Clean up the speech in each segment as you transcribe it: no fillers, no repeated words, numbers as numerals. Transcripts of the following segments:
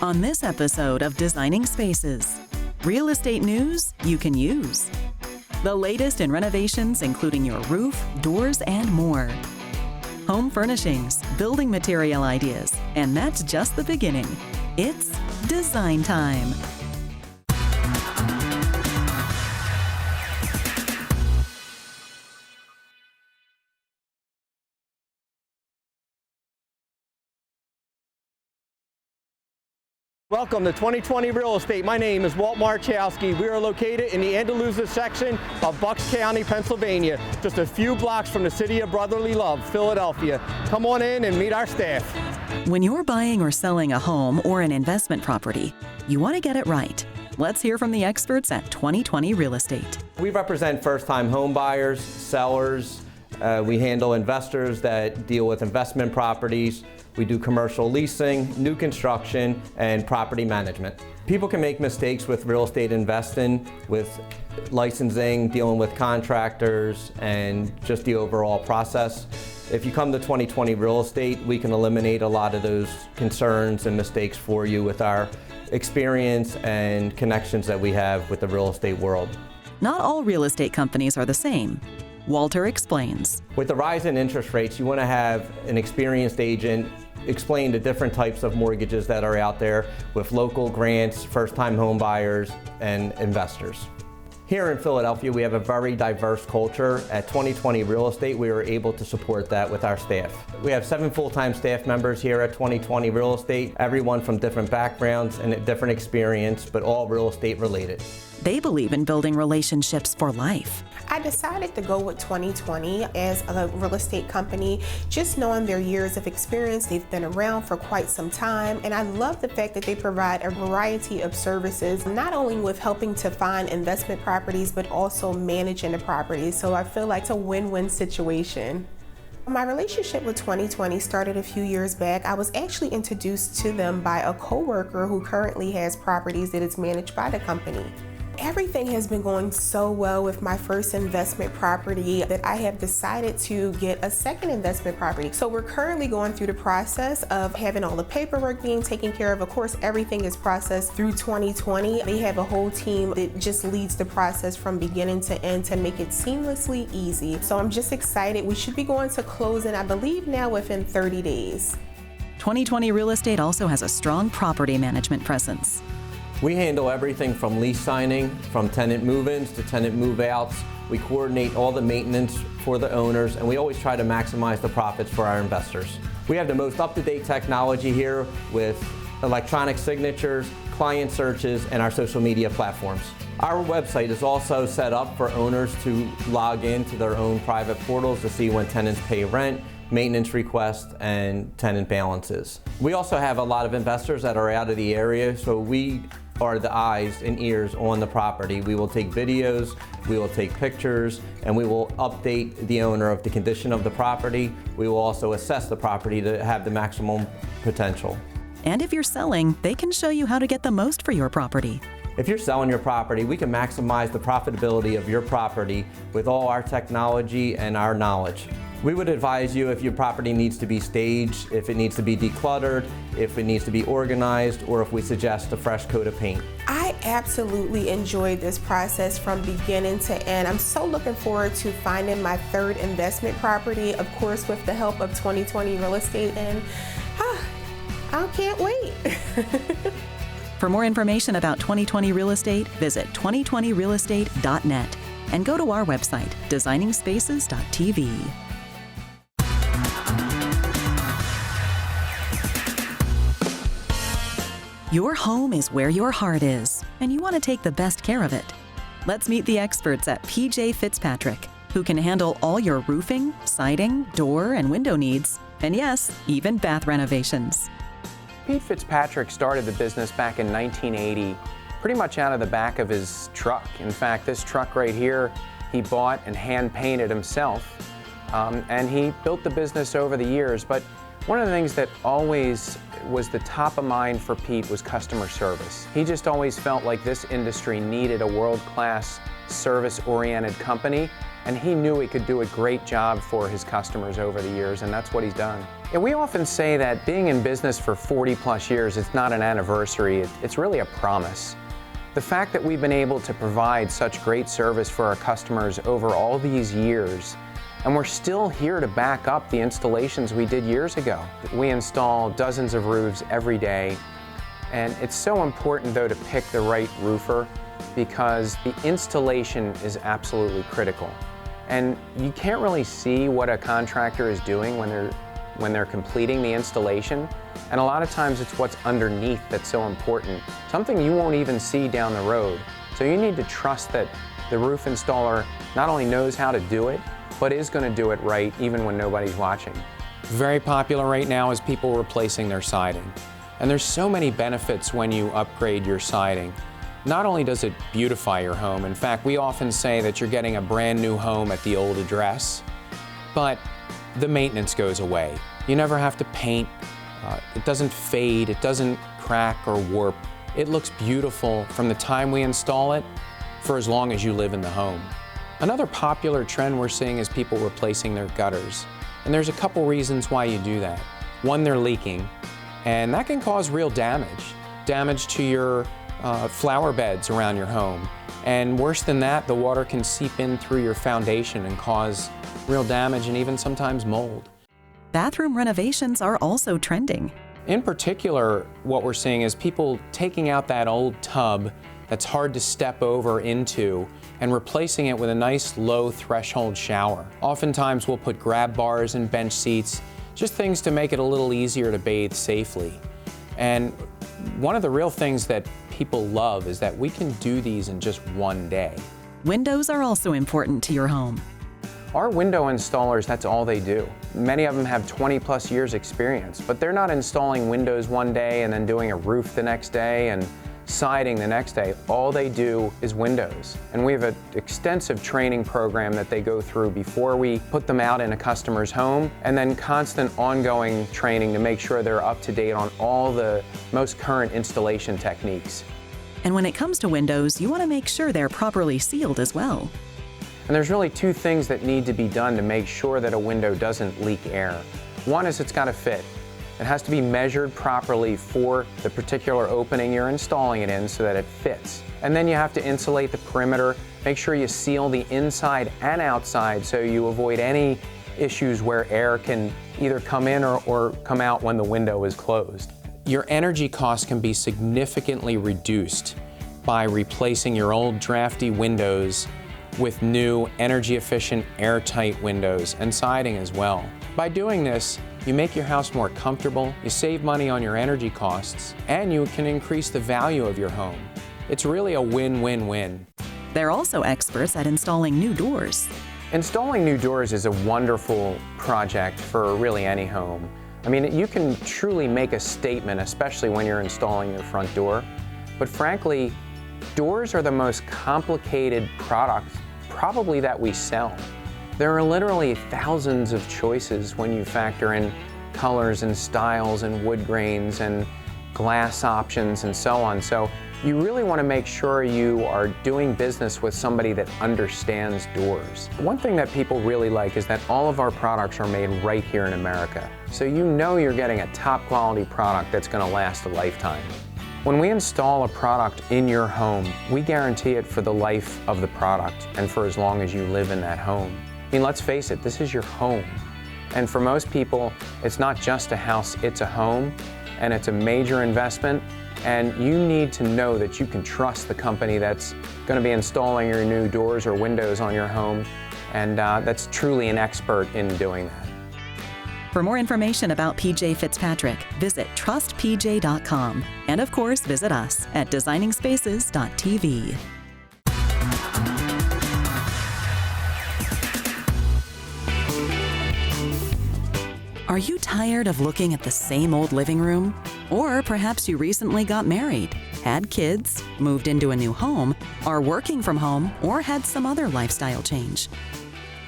On this episode of Designing Spaces, real estate news you can use. The latest in renovations, including your roof, doors, and more. Home furnishings, building material ideas, and that's just the beginning. It's design time. Welcome to 2020 Real Estate. My name is Walt Marchowski. We are located in the Andalusia section of Bucks County, Pennsylvania, just a few blocks from the city of brotherly love, Philadelphia. Come on in and meet our staff. When you're buying or selling a home or an investment property, you want to get it right. Let's hear from the experts at 2020 Real Estate. We represent first-time home buyers, sellers. We handle investors that deal with investment properties. We do commercial leasing, new construction, and property management. People can make mistakes with real estate investing, with licensing, dealing with contractors, and just the overall process. If you come to 2020 Real Estate, we can eliminate a lot of those concerns and mistakes for you with our experience and connections that we have with the real estate world. Not all real estate companies are the same. Walter explains. With the rise in interest rates, you want to have an experienced agent explain the different types of mortgages that are out there with local grants, first-time home buyers, and investors. Here in Philadelphia, we have a very diverse culture. At 2020 Real Estate, we were able to support that with our staff. We have 7 full-time staff members here at 2020 Real Estate, everyone from different backgrounds and different experience, but all real estate related. They believe in building relationships for life. I decided to go with 2020 as a real estate company, just knowing their years of experience. They've been around for quite some time, and I love the fact that they provide a variety of services, not only with helping to find investment properties, but also managing the properties. So I feel like it's a win-win situation. My relationship with 2020 started a few years back. I was actually introduced to them by a coworker who currently has properties that is managed by the company. Everything has been going so well with my first investment property that I have decided to get a second investment property. So we're currently going through the process of having all the paperwork being taken care of. Of course, everything is processed through 2020. They have a whole team that just leads the process from beginning to end to make it seamlessly easy. So I'm just excited. We should be going to closing, I believe now within 30 days. 2020 Real Estate also has a strong property management presence. We handle everything from lease signing, from tenant move-ins to tenant move-outs. We coordinate all the maintenance for the owners, and we always try to maximize the profits for our investors. We have the most up-to-date technology here with electronic signatures, client searches, and our social media platforms. Our website is also set up for owners to log into their own private portals to see when tenants pay rent, maintenance requests, and tenant balances. We also have a lot of investors that are out of the area, so we are the eyes and ears on the property. We will take videos, we will take pictures, and we will update the owner of the condition of the property. We will also assess the property to have the maximum potential. And if you're selling, they can show you how to get the most for your property. If you're selling your property, we can maximize the profitability of your property with all our technology and our knowledge. We would advise you if your property needs to be staged, if it needs to be decluttered, if it needs to be organized, or if we suggest a fresh coat of paint. I absolutely enjoyed this process from beginning to end. I'm so looking forward to finding my third investment property, of course with the help of 2020 Real Estate, and I can't wait. For more information about 2020 Real Estate, visit 2020realestate.net and go to our website, designingspaces.tv. Your home is where your heart is, and you want to take the best care of it. Let's meet the experts at PJ Fitzpatrick, who can handle all your roofing, siding, door, and window needs, and yes, even bath renovations. Pete Fitzpatrick started the business back in 1980, pretty much out of the back of his truck. In fact, this truck right here, he bought and hand-painted himself, and he built the business over the years. But one of the things that always was the top of mind for Pete was customer service. He just always felt like this industry needed a world-class, service-oriented company, and he knew he could do a great job for his customers over the years, and that's what he's done. Yeah, we often say that being in business for 40 plus years, it's not an anniversary, it's really a promise. The fact that we've been able to provide such great service for our customers over all these years, and we're still here to back up the installations we did years ago. We install dozens of roofs every day, and it's so important though to pick the right roofer because the installation is absolutely critical. And you can't really see what a contractor is doing when they're completing the installation. And a lot of times it's what's underneath that's so important. Something you won't even see down the road. So you need to trust that the roof installer not only knows how to do it, but is going to do it right even when nobody's watching. Very popular right now is people replacing their siding. And there's so many benefits when you upgrade your siding. Not only does it beautify your home, in fact, we often say that you're getting a brand new home at the old address, but the maintenance goes away. You never have to paint, it doesn't fade, it doesn't crack or warp. It looks beautiful from the time we install it for as long as you live in the home. Another popular trend we're seeing is people replacing their gutters. And there's a couple reasons why you do that. One, they're leaking, and that can cause real damage. Damage to your flower beds around your home. And worse than that, the water can seep in through your foundation and cause real damage and even sometimes mold. Bathroom renovations are also trending. In particular, what we're seeing is people taking out that old tub that's hard to step over into and replacing it with a nice low threshold shower. Oftentimes we'll put grab bars and bench seats, just things to make it a little easier to bathe safely. And one of the real things that people love is that we can do these in just one day. Windows are also important to your home. Our window installers, that's all they do. Many of them have 20 plus years experience, but they're not installing windows one day and then doing a roof the next day and siding the next day. All they do is windows. And we have an extensive training program that they go through before we put them out in a customer's home, and then constant ongoing training to make sure they're up to date on all the most current installation techniques. And when it comes to windows, you want to make sure they're properly sealed as well. And there's really two things that need to be done to make sure that a window doesn't leak air. One is it's got to fit. It has to be measured properly for the particular opening you're installing it in so that it fits. And then you have to insulate the perimeter, make sure you seal the inside and outside so you avoid any issues where air can either come in or come out when the window is closed. Your energy costs can be significantly reduced by replacing your old drafty windows with new energy-efficient, airtight windows and siding as well. By doing this, you make your house more comfortable, you save money on your energy costs, and you can increase the value of your home. It's really a win-win-win. They're also experts at installing new doors. Installing new doors is a wonderful project for really any home. I mean, you can truly make a statement, especially when you're installing your front door. But frankly, doors are the most complicated product probably that we sell. There are literally thousands of choices when you factor in colors and styles and wood grains and glass options and so on. So you really want to make sure you are doing business with somebody that understands doors. One thing that people really like is that all of our products are made right here in America. So you know you're getting a top quality product that's going to last a lifetime. When we install a product in your home, we guarantee it for the life of the product and for as long as you live in that home. I mean, let's face it, this is your home. And for most people, it's not just a house, it's a home, and it's a major investment. And you need to know that you can trust the company that's going to be installing your new doors or windows on your home, and that's truly an expert in doing that. For more information about PJ Fitzpatrick, visit trustpj.com. And of course, visit us at designingspaces.tv. Are you tired of looking at the same old living room? Or perhaps you recently got married, had kids, moved into a new home, are working from home, or had some other lifestyle change.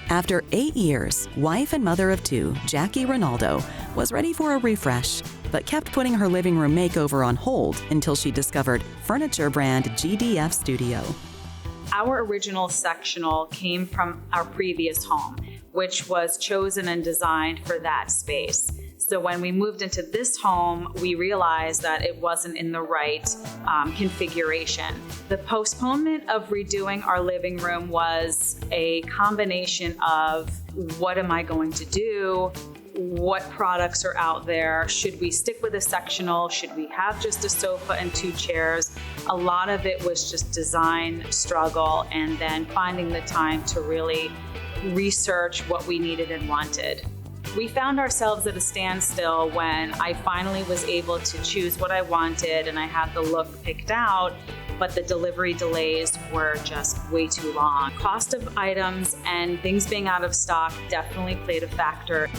After 8 years, wife and mother of two, Jackie Ronaldo, was ready for a refresh, but kept putting her living room makeover on hold until she discovered furniture brand GDF Studio. Our original sectional came from our previous home, which was chosen and designed for that space. So when we moved into this home, we realized that it wasn't in the right configuration. The postponement of redoing our living room was a combination of what am I going to do? What products are out there? Should we stick with a sectional? Should we have just a sofa and 2 chairs? A lot of it was just design struggle and then finding the time to really research what we needed and wanted. We found ourselves at a standstill when I finally was able to choose what I wanted and I had the look picked out, but the delivery delays were just way too long. Cost of items and things being out of stock definitely played a factor.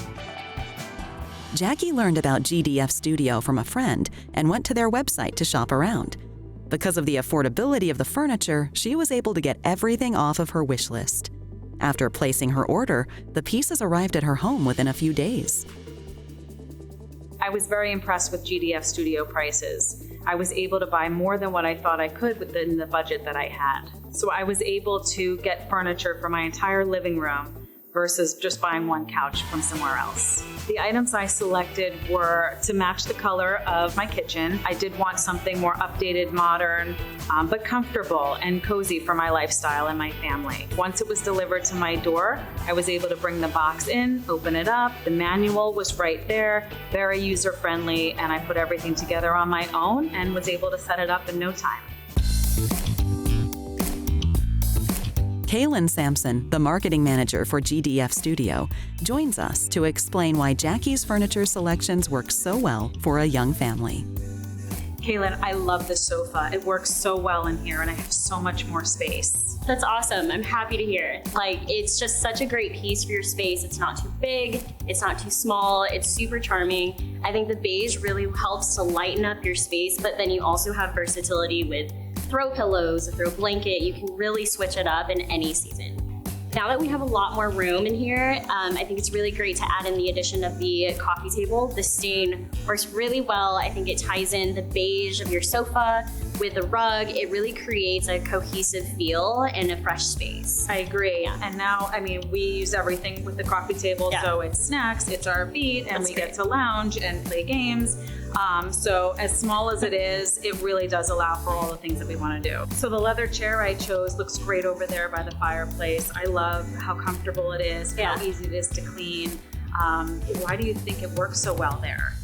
Jackie learned about GDF Studio from a friend and went to their website to shop around. Because of the affordability of the furniture, she was able to get everything off of her wish list. After placing her order, the pieces arrived at her home within a few days. I was very impressed with GDF Studio prices. I was able to buy more than what I thought I could within the budget that I had. So I was able to get furniture for my entire living room versus just buying one couch from somewhere else. The items I selected were to match the color of my kitchen. I did want something more updated, modern, but comfortable and cozy for my lifestyle and my family. Once it was delivered to my door, I was able to bring the box in, open it up. The manual was right there, very user-friendly, and I put everything together on my own and was able to set it up in no time. Kaylin Sampson, the marketing manager for GDF Studio, joins us to explain why Jackie's furniture selections work so well for a young family. Kaylin, I love this sofa. It works so well in here and I have so much more space. That's awesome. I'm happy to hear it. It's just such a great piece for your space. It's not too big, it's not too small, it's super charming. I think the beige really helps to lighten up your space, but then you also have versatility with throw pillows, a throw blanket. You can really switch it up in any season. Now that we have a lot more room in here, I think it's really great to add in the addition of the coffee table. The stain works really well. I think it ties in the beige of your sofa with the rug. It really creates a cohesive feel and a fresh space. I agree. Yeah. And now, we use everything with the coffee table. Yeah. So it's snacks, it's our feet, and we get to lounge and play games. So as small as it is, it really does allow for all the things that we want to do. So the leather chair I chose looks great over there by the fireplace. I love how comfortable it is, how easy it is to clean. Why do you think it works so well there?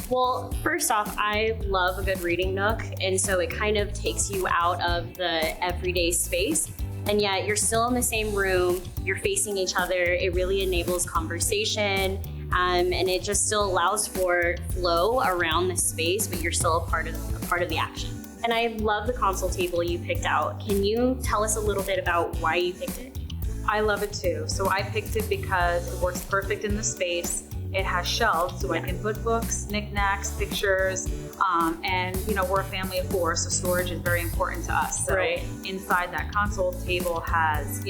Well, first off, I love a good reading nook, and so it kind of takes you out of the everyday space, and yet you're still in the same room, you're facing each other. It really enables conversation, and it just still allows for flow around the space, but you're still a part of the action. And I love the console table you picked out. Can you tell us a little bit about why you picked it? I love it too. So I picked it because it works perfect in the space. It has shelves, so I can put books, knickknacks, pictures, and we're a family of 4, so storage is very important to us. So inside that console table has,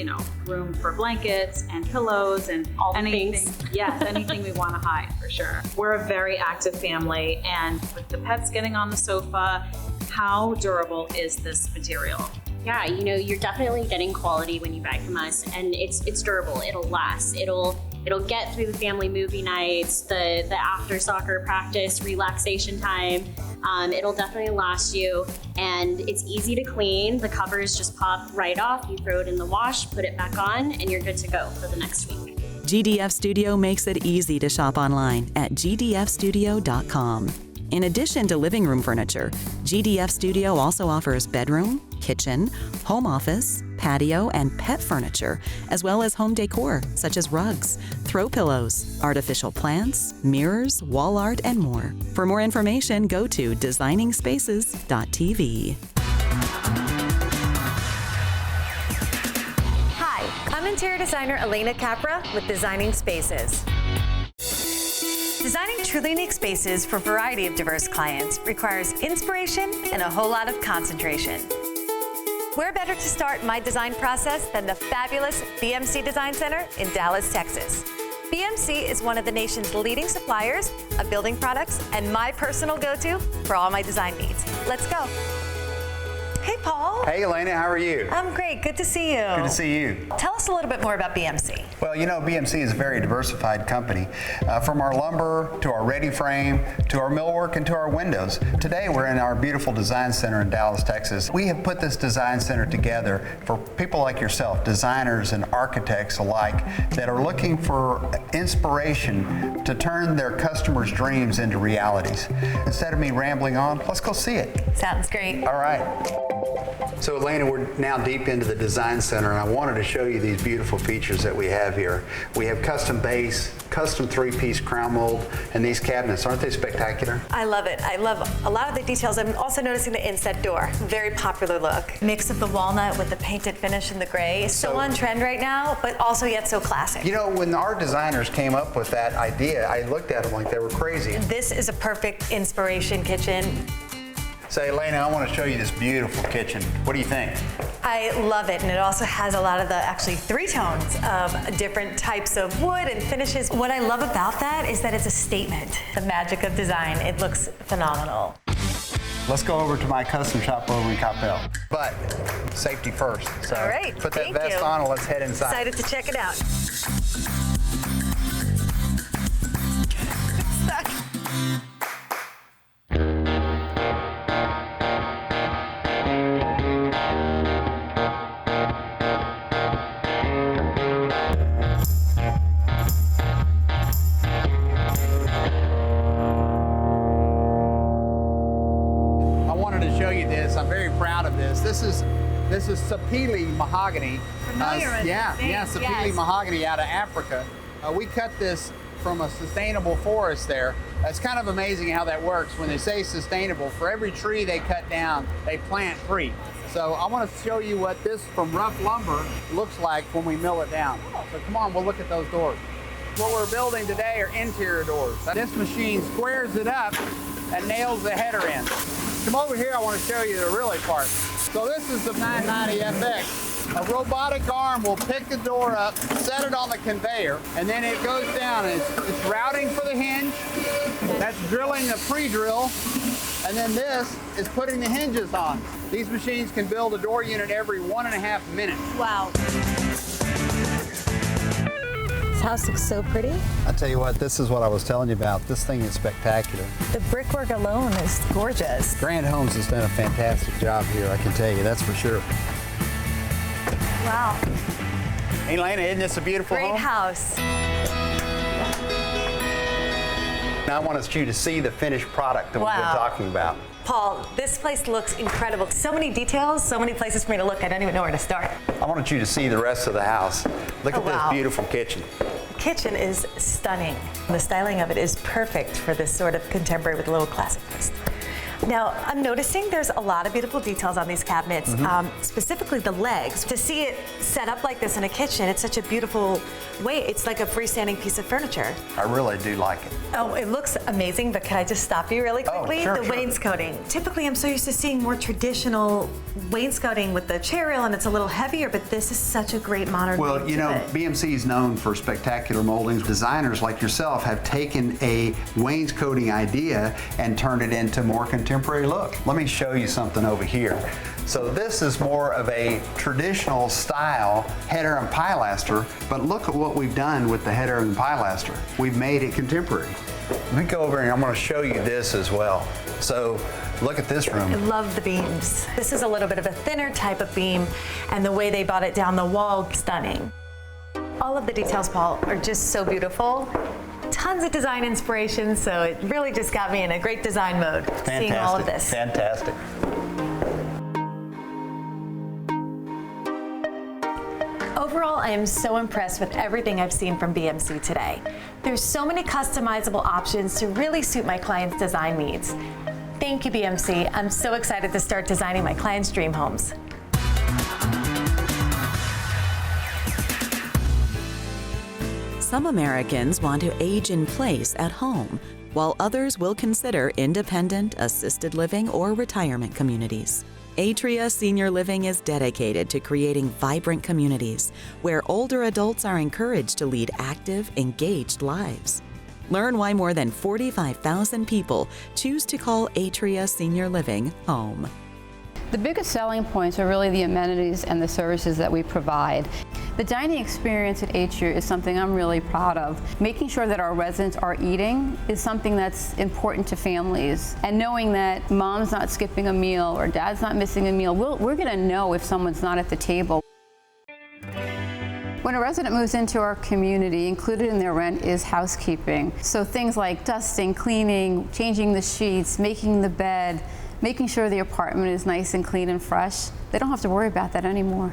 room for blankets and pillows and all anything. Things. Yes, anything we want to hide for sure. We're a very active family, and with the pets getting on the sofa, how durable is this material? Yeah, you're definitely getting quality when you buy from us, and it's durable. It'll last. It'll get through the family movie nights, the after soccer practice, relaxation time. It'll definitely last you, and it's easy to clean. The covers just pop right off. You throw it in the wash, put it back on, and you're good to go for the next week. GDF Studio makes it easy to shop online at gdfstudio.com. In addition to living room furniture, GDF Studio also offers bedroom, kitchen, home office, patio, and pet furniture, as well as home decor such as rugs, throw pillows, artificial plants, mirrors, wall art, and more. For more information, go to designingspaces.tv. Hi, I'm interior designer Elena Capra with Designing Spaces. Designing truly unique spaces for a variety of diverse clients requires inspiration and a whole lot of concentration. Where better to start my design process than the fabulous BMC Design Center in Dallas, Texas. BMC is one of the nation's leading suppliers of building products and my personal go-to for all my design needs. Let's go. Hey, Paul. Hey, Elena, how are you? I'm great. great. Good to see you. Good to see you. Tell us a little bit more about BMC. Well, you know, BMC is a very diversified company. From our lumber to our ready frame to our millwork and to our windows. Today we're in our beautiful design center in Dallas, Texas. We have put this design center together for people like yourself, designers and architects alike, that are looking for inspiration to turn their customers' dreams into realities. Instead of me rambling on, let's go see it. Sounds great. All right. So Elena, we're now deep into the design center, and I wanted to show you these beautiful features that we have here. We have custom base, custom 3-piece crown mold, and these cabinets. Aren't they spectacular? I love it. I love a lot of the details. I'm also noticing the inset door. Very popular look. Mix of the walnut with the painted finish in the gray is so on trend right now, but also yet so classic. You know, when our designers came up with that idea, I looked at them like they were crazy. This is a perfect inspiration kitchen. Say, Elena, I want to show you this beautiful kitchen. What do you think? I love it, and it also has a lot of the actually 3 tones of different types of wood and finishes. What I love about that is that it's a statement. The magic of design. It looks phenomenal. Let's go over to my custom shop over in Coppell. But safety first. So all right, put that thank vest you. on and let's head inside. Excited to check it out. I'm very proud of this. This is Sapele mahogany. Familiar with Sapele yes. mahogany out of Africa. We cut this from a sustainable forest there. It's kind of amazing how that works. When they say sustainable, for every tree they cut down, they plant 3. So I want to show you what this from rough lumber looks like when we mill it down. So come on, we'll look at those doors. What we're building today are interior doors. This machine squares it up and nails the header in. Come over here, I want to show you the really part. So this is the 990 FX. A robotic arm will pick the door up, set it on the conveyor, and then it goes down. It's routing for the hinge, that's drilling the pre-drill, and then this is putting the hinges on. These machines can build a door unit every 1.5 minutes. Wow. This house looks so pretty. I tell you what, this is what I was telling you about. This thing is spectacular. The brickwork alone is gorgeous. Grand Homes has done a fantastic job here, I can tell you, that's for sure. Wow. Hey, Elena, isn't this a beautiful home? Great house. Now I want you to see the finished product that we've been talking about. Paul, this place looks incredible. So many details, so many places for me to look. I don't even know where to start. I wanted you to see the rest of the house. Look at this beautiful kitchen. The kitchen is stunning. The styling of it is perfect for this sort of contemporary with a little classic twist. Now, I'm noticing there's a lot of beautiful details on these cabinets, specifically the legs. To see it set up like this in a kitchen, it's such a beautiful way. It's like a freestanding piece of furniture. I really do like it. Oh, it looks amazing, but can I just stop you really quickly? Sure, the wainscoting. Typically, I'm so used to seeing more traditional wainscoting with the chair rail, and it's a little heavier, but this is such a great modern Well, look you to know, it. BMC is known for spectacular moldings. Designers like yourself have taken a wainscoting idea and turned it into more contemporary look. Let me show you something over here. So this is more of a traditional style header and pilaster, but look at what we've done with the header and pilaster. We've made it contemporary. Let me go over and I'm going to show you this as well. So look at this room. I love the beams. This is a little bit of a thinner type of beam, and the way they brought it down the wall, stunning. All of the details, Paul, are just so beautiful. Tons of design inspiration, so it really just got me in a great design mode, seeing all of this. Fantastic. Overall, I am so impressed with everything I've seen from BMC today. There's so many customizable options to really suit my clients' design needs. Thank you, BMC. I'm so excited to start designing my clients' dream homes. Some Americans want to age in place at home, while others will consider independent, assisted living, or retirement communities. Atria Senior Living is dedicated to creating vibrant communities where older adults are encouraged to lead active, engaged lives. Learn why more than 45,000 people choose to call Atria Senior Living home. The biggest selling points are really the amenities and the services that we provide. The dining experience at Atria is something I'm really proud of. Making sure that our residents are eating is something that's important to families. And knowing that mom's not skipping a meal or dad's not missing a meal, we're gonna know if someone's not at the table. When a resident moves into our community, included in their rent is housekeeping. So things like dusting, cleaning, changing the sheets, making the bed, making sure the apartment is nice and clean and fresh. They don't have to worry about that anymore.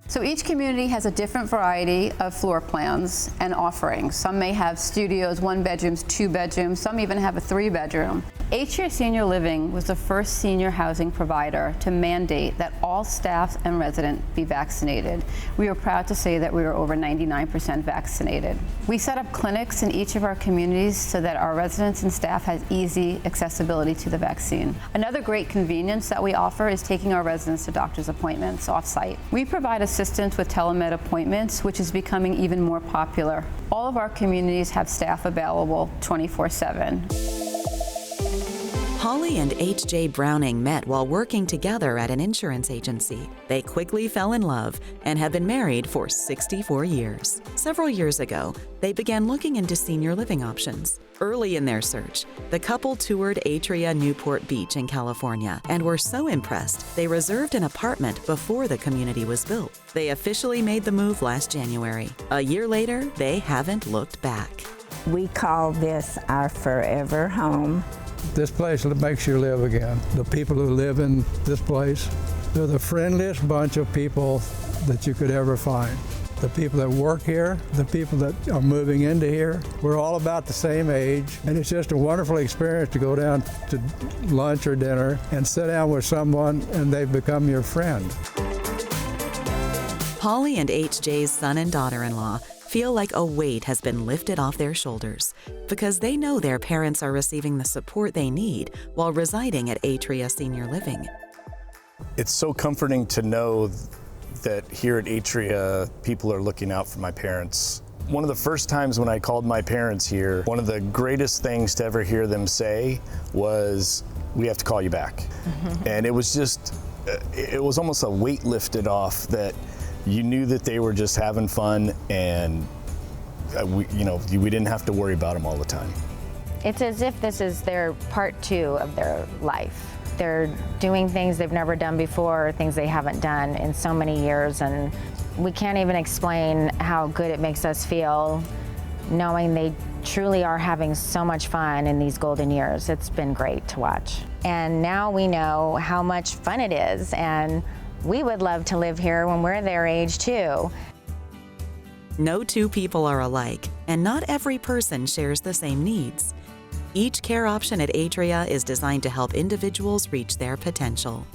So each community has a different variety of floor plans and offerings. Some may have studios, 1 bedrooms, 2 bedrooms, some even have a 3-bedroom. Atria Senior Living was the first senior housing provider to mandate that all staff and residents be vaccinated. We are proud to say that we are over 99% vaccinated. We set up clinics in each of our communities so that our residents and staff has easy accessibility to the vaccine. Another great convenience that we offer is taking our residents to doctor's appointments off-site. We provide assistance with telemed appointments, which is becoming even more popular. All of our communities have staff available 24/7. Holly and H.J. Browning met while working together at an insurance agency. They quickly fell in love and have been married for 64 years. Several years ago, they began looking into senior living options. Early in their search, the couple toured Atria Newport Beach in California and were so impressed they reserved an apartment before the community was built. They officially made the move last January. A year later, they haven't looked back. We call this our forever home. This place makes you live again. The people who live in this place, they're the friendliest bunch of people that you could ever find. The people that work here, the people that are moving into here, we're all about the same age, and it's just a wonderful experience to go down to lunch or dinner and sit down with someone and they've become your friend. Holly and H.J.'s son and daughter-in-law feel like a weight has been lifted off their shoulders because they know their parents are receiving the support they need while residing at Atria Senior Living. It's so comforting to know that here at Atria, people are looking out for my parents. One of the first times when I called my parents here, one of the greatest things to ever hear them say was, "We have to call you back." And it was just, it was almost a weight lifted off that you knew that they were just having fun, and we didn't have to worry about them all the time. It's as if this is their part 2 of their life. They're doing things they've never done before, things they haven't done in so many years, and we can't even explain how good it makes us feel knowing they truly are having so much fun in these golden years. It's been great to watch. And now we know how much fun it is, and we would love to live here when we're their age too. No two people are alike, and not every person shares the same needs. Each care option at Atria is designed to help individuals reach their potential.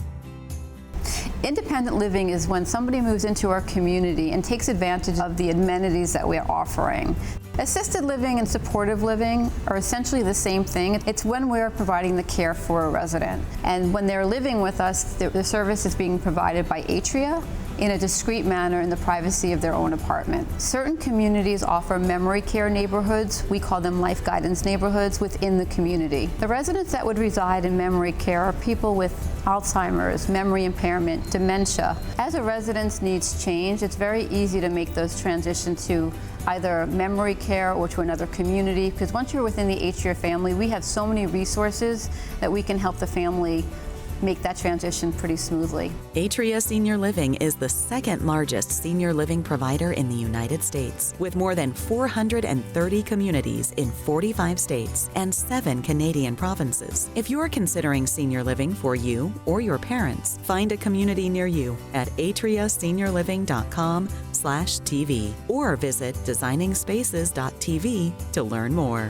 Independent living is when somebody moves into our community and takes advantage of the amenities that we're offering. Assisted living and supportive living are essentially the same thing. It's when we're providing the care for a resident. And when they're living with us, the service is being provided by Atria in a discreet manner in the privacy of their own apartment. Certain communities offer memory care neighborhoods. We call them life guidance neighborhoods within the community. The residents that would reside in memory care are people with Alzheimer's, memory impairment, dementia. As a resident's needs change, it's very easy to make those transitions to either memory care or to another community, because once you're within the Atria family, we have so many resources that we can help the family make that transition pretty smoothly. Atria Senior Living is the second largest senior living provider in the United States, with more than 430 communities in 45 states and 7 Canadian provinces. If you're considering senior living for you or your parents, find a community near you at atriaseniorliving.com/TV or visit designingspaces.tv to learn more.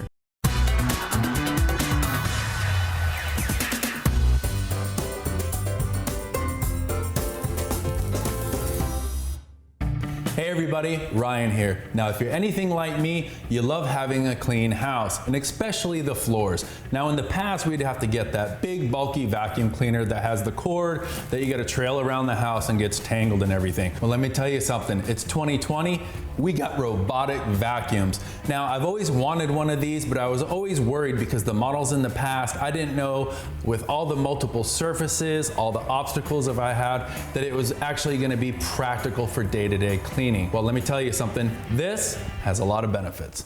Hey everybody, Ryan here. Now if you're anything like me, you love having a clean house, and especially the floors. Now in the past, we'd have to get that big bulky vacuum cleaner that has the cord that you gotta trail around the house and gets tangled and everything. Well, let me tell you something, it's 2020 we got robotic vacuums. Now, I've always wanted one of these, but I was always worried because the models in the past, I didn't know with all the multiple surfaces, all the obstacles that I had, that it was actually gonna be practical for day-to-day cleaning. Well, let me tell you something, this has a lot of benefits.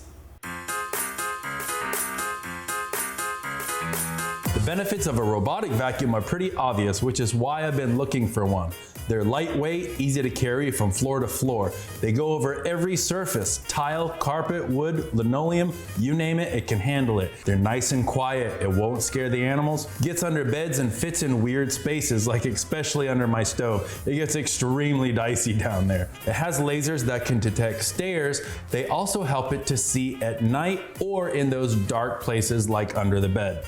The benefits of a robotic vacuum are pretty obvious, which is why I've been looking for one. They're lightweight, easy to carry from floor to floor. They go over every surface, tile, carpet, wood, linoleum, you name it, it can handle it. They're nice and quiet, it won't scare the animals, gets under beds and fits in weird spaces, like especially under my stove. It gets extremely dicey down there. It has lasers that can detect stairs. They also help it to see at night or in those dark places like under the bed.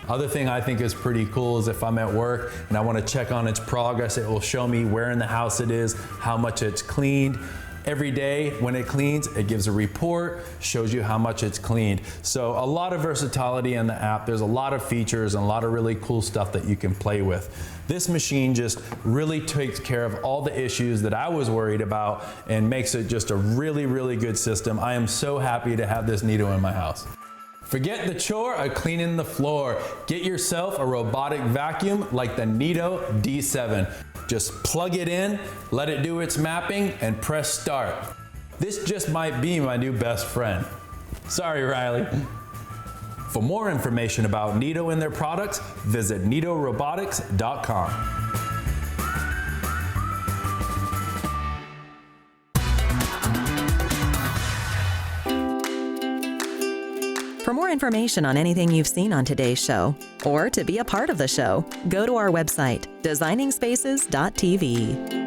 Other thing I think is pretty cool is if I'm at work and I want to check on its progress, it will show me where in the house it is, how much it's cleaned. Every day when it cleans, it gives a report, shows you how much it's cleaned. So a lot of versatility in the app. There's a lot of features and a lot of really cool stuff that you can play with. This machine just really takes care of all the issues that I was worried about and makes it just a really, really good system. I am so happy to have this Neato in my house. Forget the chore of cleaning the floor. Get yourself a robotic vacuum like the Neato D7. Just plug it in, let it do its mapping, and press start. This just might be my new best friend. Sorry, Riley. For more information about Neato and their products, visit neatorobotics.com. For more information on anything you've seen on today's show, or to be a part of the show, go to our website, designingspaces.tv.